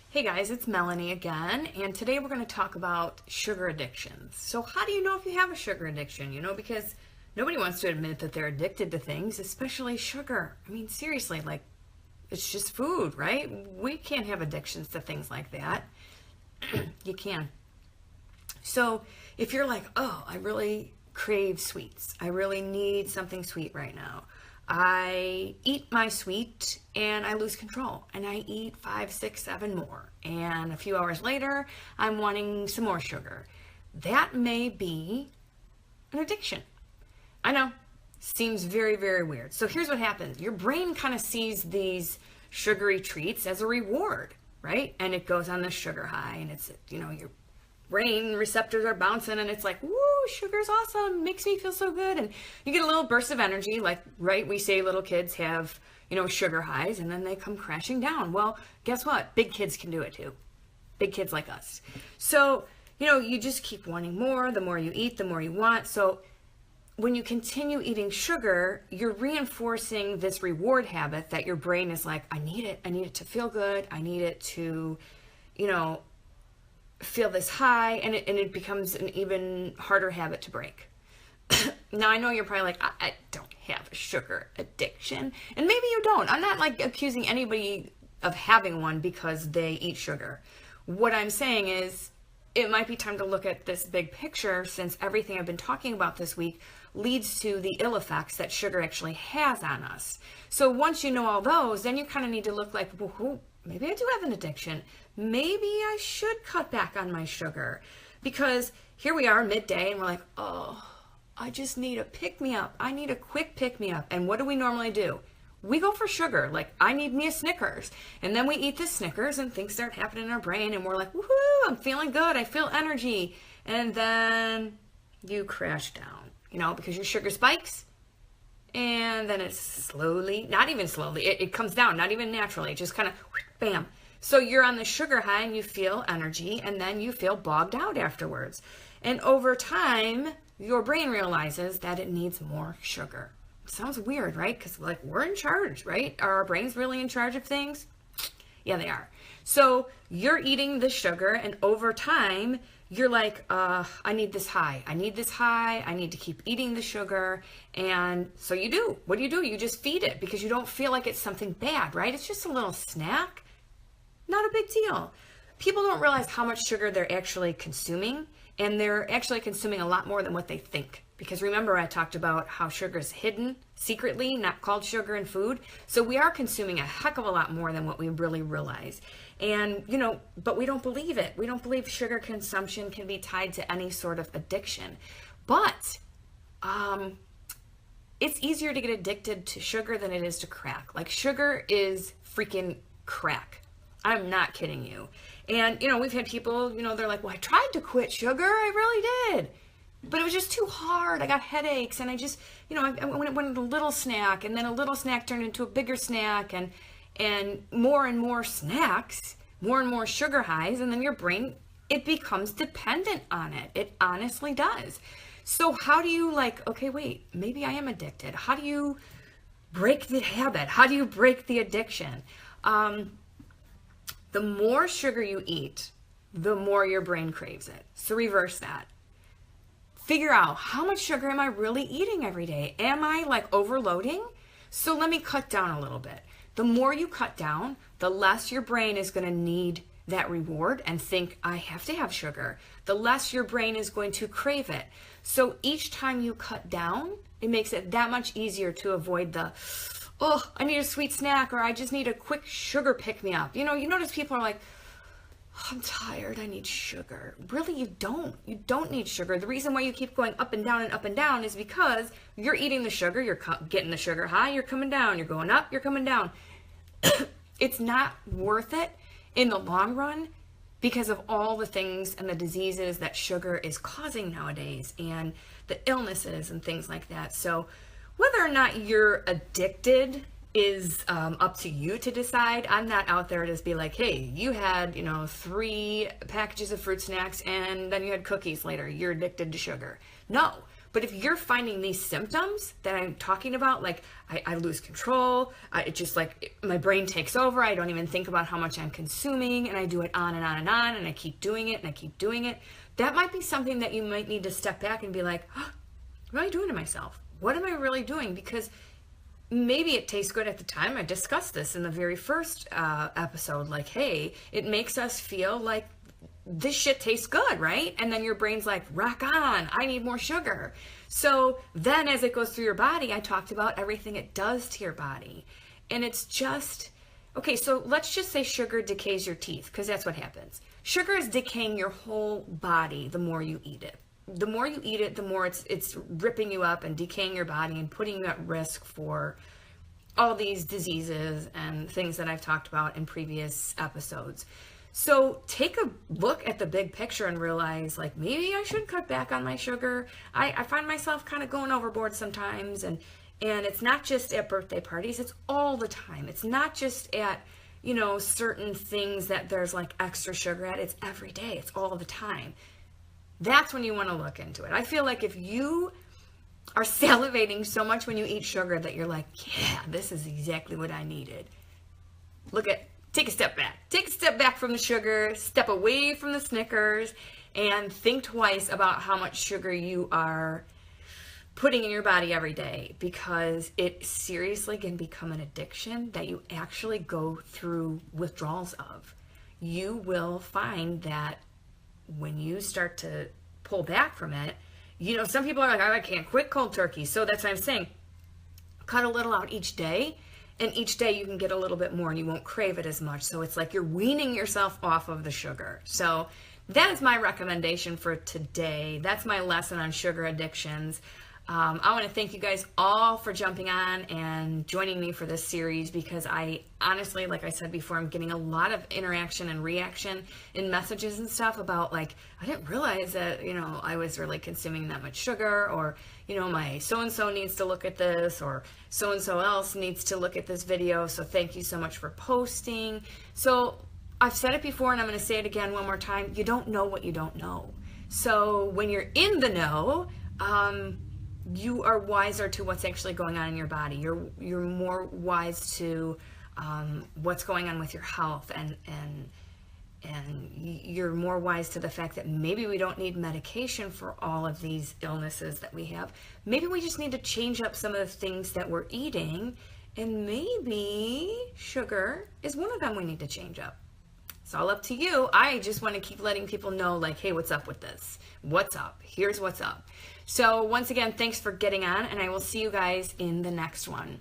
Hey guys, it's Melanie again, and today we're going to talk about sugar addictions. So, how do you know if you have a sugar addiction? Because nobody wants to admit that they're addicted to things, especially sugar. I mean, seriously, like, it's just food, right? We can't have addictions to things like that. You can. So, if you're like, oh, I really crave sweets, I really need something sweet right now. I eat my sweet and I lose control and I eat 5, 6, 7 more. And a few hours later, I'm wanting some more sugar. That may be an addiction. I know, seems very, very weird. So here's what happens. Your brain kind of sees these sugary treats as a reward, right? And it goes on the sugar high and it's, your brain receptors are bouncing and it's like, woo, sugar's awesome, makes me feel so good. And you get a little burst of energy, like, right, we say little kids have, sugar highs and then they come crashing down. Well, guess what? Big kids can do it too. Big kids like us. So, you just keep wanting more. The more you eat, the more you want. So when you continue eating sugar, you're reinforcing this reward habit that your brain is like, I need it. I need it to feel good. I need it to, feel this high, and it becomes an even harder habit to break. Now, I know you're probably like, I don't have a sugar addiction. And maybe you don't. I'm not like accusing anybody of having one because they eat sugar. What I'm saying is it might be time to look at this big picture, since everything I've been talking about this week leads to the ill effects that sugar actually has on us. So once you know all those, then you kind of need to look like, well, maybe I do have an addiction. Maybe I should cut back on my sugar, because here we are midday and we're like, oh, I just need a pick-me-up. I need a quick pick-me-up. And what do we normally do? We go for sugar. Like, I need me a Snickers. And then we eat the Snickers and things start happening in our brain and we're like, woohoo, I'm feeling good. I feel energy. And then you crash down, because your sugar spikes. And then it's slowly, not even slowly, it comes down, not even naturally, it just kind of, bam. So you're on the sugar high and you feel energy, and then you feel bogged out afterwards. And over time, your brain realizes that it needs more sugar. Sounds weird, right? Because like, we're in charge, right? Are our brains really in charge of things? Yeah, they are. So you're eating the sugar, and over time, you're like, I need this high. I need this high. I need to keep eating the sugar. And so you do. What do? You just feed it because you don't feel like it's something bad, right? It's just a little snack. Not a big deal. People don't realize how much sugar they're actually consuming, and they're actually consuming a lot more than what they think. Because remember, I talked about how sugar is hidden secretly, not called sugar in food. So we are consuming a heck of a lot more than what we really realize. And, but we don't believe it. We don't believe sugar consumption can be tied to any sort of addiction. But it's easier to get addicted to sugar than it is to crack. Like, sugar is freaking crack. I'm not kidding you. And, we've had people, they're like, well, I tried to quit sugar. I really did. But it was just too hard. I got headaches, and I just, I went with a little snack, and then a little snack turned into a bigger snack, and more snacks, more and more sugar highs, and then your brain, it becomes dependent on it. It honestly does. So how do you okay, wait, maybe I am addicted. How do you break the habit? How do you break the addiction? The more sugar you eat, the more your brain craves it. So reverse that. Figure out, how much sugar am I really eating every day? Am I overloading? So let me cut down a little bit. The more you cut down, the less your brain is going to need that reward and think, I have to have sugar. The less your brain is going to crave it. So each time you cut down, it makes it that much easier to avoid the, oh, I need a sweet snack, or I just need a quick sugar pick-me-up. You notice people are like, oh, I'm tired, I need sugar. Really, you don't. You don't need sugar. The reason why you keep going up and down is because you're eating the sugar, you're getting the sugar high, you're coming down, you're going up, you're coming down. It's not worth it in the long run because of all the things and the diseases that sugar is causing nowadays, and the illnesses and things like that. So whether or not you're addicted is up to you to decide. I'm not out there to just be like, hey, you had, 3 packages of fruit snacks and then you had cookies later. You're addicted to sugar. No, But if you're finding these symptoms that I'm talking about, like I lose control, it just like my brain takes over, I don't even think about how much I'm consuming, and I do it on and on and on, and I keep doing it and I keep doing it, that might be something that you might need to step back and be like, oh, what am I doing to myself? What am I really doing? Because maybe it tastes good at the time. I discussed this in the very first episode. Like, hey, it makes us feel like this shit tastes good, right? And then your brain's like, rock on, I need more sugar. So then as it goes through your body, I talked about everything it does to your body. And it's just, okay, so let's just say sugar decays your teeth, because that's what happens. Sugar is decaying your whole body the more you eat it. The more you eat it, the more it's ripping you up and decaying your body and putting you at risk for all these diseases and things that I've talked about in previous episodes. So take a look at the big picture and realize, like, maybe I should cut back on my sugar. I find myself kind of going overboard sometimes, and it's not just at birthday parties, it's all the time. It's not just at, you know, certain things that there's like extra sugar at. It's every day. It's all the time. That's when you want to look into it. I feel like if you are salivating so much when you eat sugar that you're like, yeah, this is exactly what I needed. Take a step back. Take a step back from the sugar, step away from the Snickers, and think twice about how much sugar you are putting in your body every day, because it seriously can become an addiction that you actually go through withdrawals of. You will find that when you start to pull back from it, you know, some people are like, oh, I can't quit cold turkey. So that's what I'm saying. Cut a little out each day, and each day you can get a little bit more and you won't crave it as much. So it's like you're weaning yourself off of the sugar. So that is my recommendation for today. That's my lesson on sugar addictions. I want to thank you guys all for jumping on and joining me for this series, because I honestly, like I said before, I'm getting a lot of interaction and reaction in messages and stuff about, like, I didn't realize that, you know, I was really consuming that much sugar, or, you know, my so-and-so needs to look at this, or so-and-so else needs to look at this video. So thank you so much for posting. So I've said it before and I'm going to say it again one more time. You don't know what you don't know. So when you're in the know, you are wiser to what's actually going on in your body. You're more wise to what's going on with your health, and you're more wise to the fact that maybe we don't need medication for all of these illnesses that we have. Maybe we just need to change up some of the things that we're eating, and maybe sugar is one of them we need to change up. It's all up to you. I just want to keep letting people know, like, hey, what's up with this? What's up? Here's what's up. So once again, thanks for getting on, and I will see you guys in the next one.